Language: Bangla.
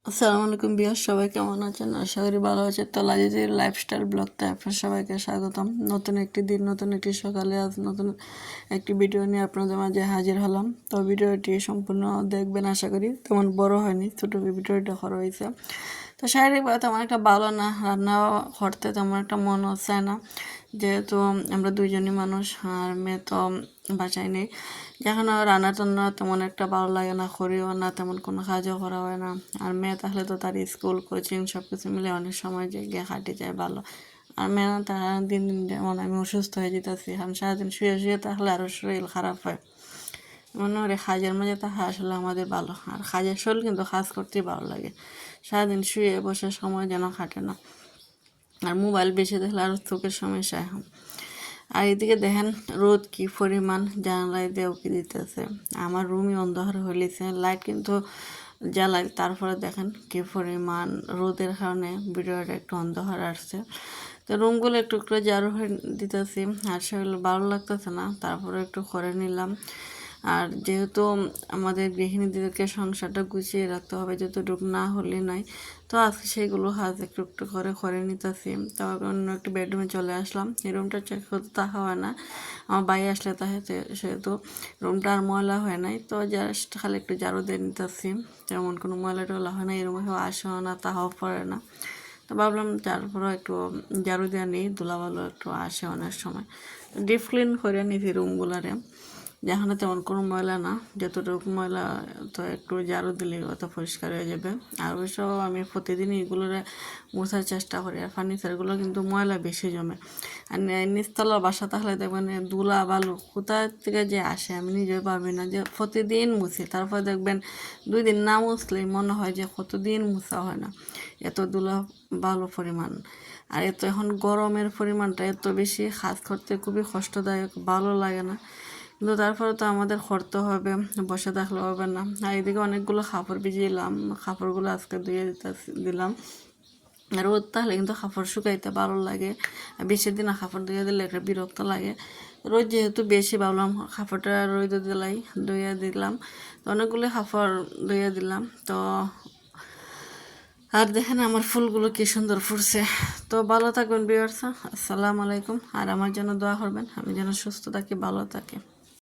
আসসালামু আলাইকুম বিয়াস, সবাই কেমন আছেন? আশা করি ভালো আছে। তো লাজিজের লাইফস্টাইল ব্লগতে আপনার সবাইকে স্বাগতম। নতুন একটি দিন, নতুন একটি সকালে আজ নতুন একটি ভিডিও নিয়ে আপনাদের মাঝে হাজির হলাম। তো ভিডিওটি সম্পূর্ণ দেখবেন আশা করি। তেমন বড় হয়নি, ছোটো ভিডিওটা করা হয়েছে। তো শারীরিকভাবে তেমন একটা ভালো না, রান্না করতে তেমন একটা মন হচ্ছে না, যেহেতু আমরা দুইজনই মানুষ আর মেয়ে তো বাসায় নেই। যখন রান্না টান্না তেমন একটা ভালো লাগে না, করিও না, তেমন কোনো কাজও করা হয় না। আর মেয়ে তাহলে তো তার স্কুল কোচিং সব কিছু মিলে অনেক সময় যে গিয়ে কাটে যায় ভালো। আর মেয়ে না তার দিন দিন যেমন আমি অসুস্থ হয়ে যেতেছি, কারণ সারাদিন শুয়ে শুয়ে তাহলে আরও শরীর খারাপ হয়। মনে হয় কাজের মাঝে তাহা আসলে আমাদের ভালো, আর কাজের শরীর কিন্তু কাজ করতেই ভালো লাগে। সারাদিন শুয়ে বসে সময় যেন কাটে না, আর মোবাইল বেশি দেখলে আরও চোখের সমস্যা হয়। আর এদিকে দেখেন রোদ কি পরিমাণ জানালায় দিয়ে উকি দিতেছে। আমার রুমই অন্ধকার হইলেছে, লাইট কিন্তু জ্বালাই, তারপরে দেখেন কি পরিমাণ রোদের কারণে ভিডিওটা একটু অন্ধকার আসছে। তো রুমগুলো একটু একটু ঝাড়ু হয়ে দিতেছি, আর সেগুলো ভালো লাগতেছে না, তারপরে একটু করে নিলাম। আর যেহেতু আমাদের গৃহিণীদেরকে সংসারটা গুছিয়ে রাখতে হবে, যতটুকু না হলে নাই, তো আজকে সেইগুলো কাজ একটু একটু করে নিতেছি। তারপর অন্য একটু বেডরুমে চলে আসলাম। এই রুমটা চেক করতে তাহা হয় না, আমার ভাই আসলে তাহে সেহেতু রুমটা আর ময়লা হয় নাই, তো জাস্ট খালি একটু ঝাড়ু দিয়ে নিতেছি। তেমন কোনো ময়লা টয়লা হয় না, এই রুমে আসেও না, তাহাও পড়ে না। তো ভাবলাম তারপরে একটু ঝাড়ু দিয়ে নিই, ধুলাবালু একটু আসে অনেক সময়। ডিপ ক্লিন করে নিছি রুমগুলারে, যেখানে তেমন কোনো ময়লা না, যতটুকু ময়লা তো একটু ঝাড়ু দিলে অত পরিষ্কার হয়ে যাবে। আর অবশ্য আমি প্রতিদিন এগুলোরে মোছার চেষ্টা করি। আর ফার্নিচারগুলো কিন্তু ময়লা বেশি জমে। আর নিচতলা বাসা তাহলে দেখবেন ধুলা বালু কোথা থেকে যে আসে আমি নিজেও ভাবি না, যে প্রতিদিন মুছি, তারপর দেখবেন 2 দিন না মুছলেই মনে হয় যে কতদিন মুছা হয় না, এত ধুলা ভালো পরিমাণ। আর এত এখন গরমের পরিমাণটা এত বেশি, কাজ করতে খুবই কষ্টদায়ক, ভালো লাগে না, কিন্তু তারপরে তো আমাদের করতে হবে, বসে থাকলে হবে না। আর এদিকে অনেকগুলো কাপড় ভিজিয়েলাম, কাপড়গুলো আজকে ধুয়ে দিলাম। আর রোদ তাহলে কিন্তু কাপড় শুকাইতে ভালো লাগে, আর বেশি দিন কাপড় ধুয়ে দিলে একটা বিরক্ত লাগে। রোদ যেহেতু বেশি, ভাবলাম কাপড়টা রোদে দিলাই, ধুয়ে দিলাম। তো অনেকগুলো কাপড় ধুয়ে দিলাম। তো আর দেখেন আমার ফুলগুলো কি সুন্দর ফুটছে। তো ভালো থাকবেন ভিউয়ার্স, আসসালামু আলাইকুম। আর আমার জন্য দোয়া করবেন, আমি যেন সুস্থ থাকি, ভালো থাকি।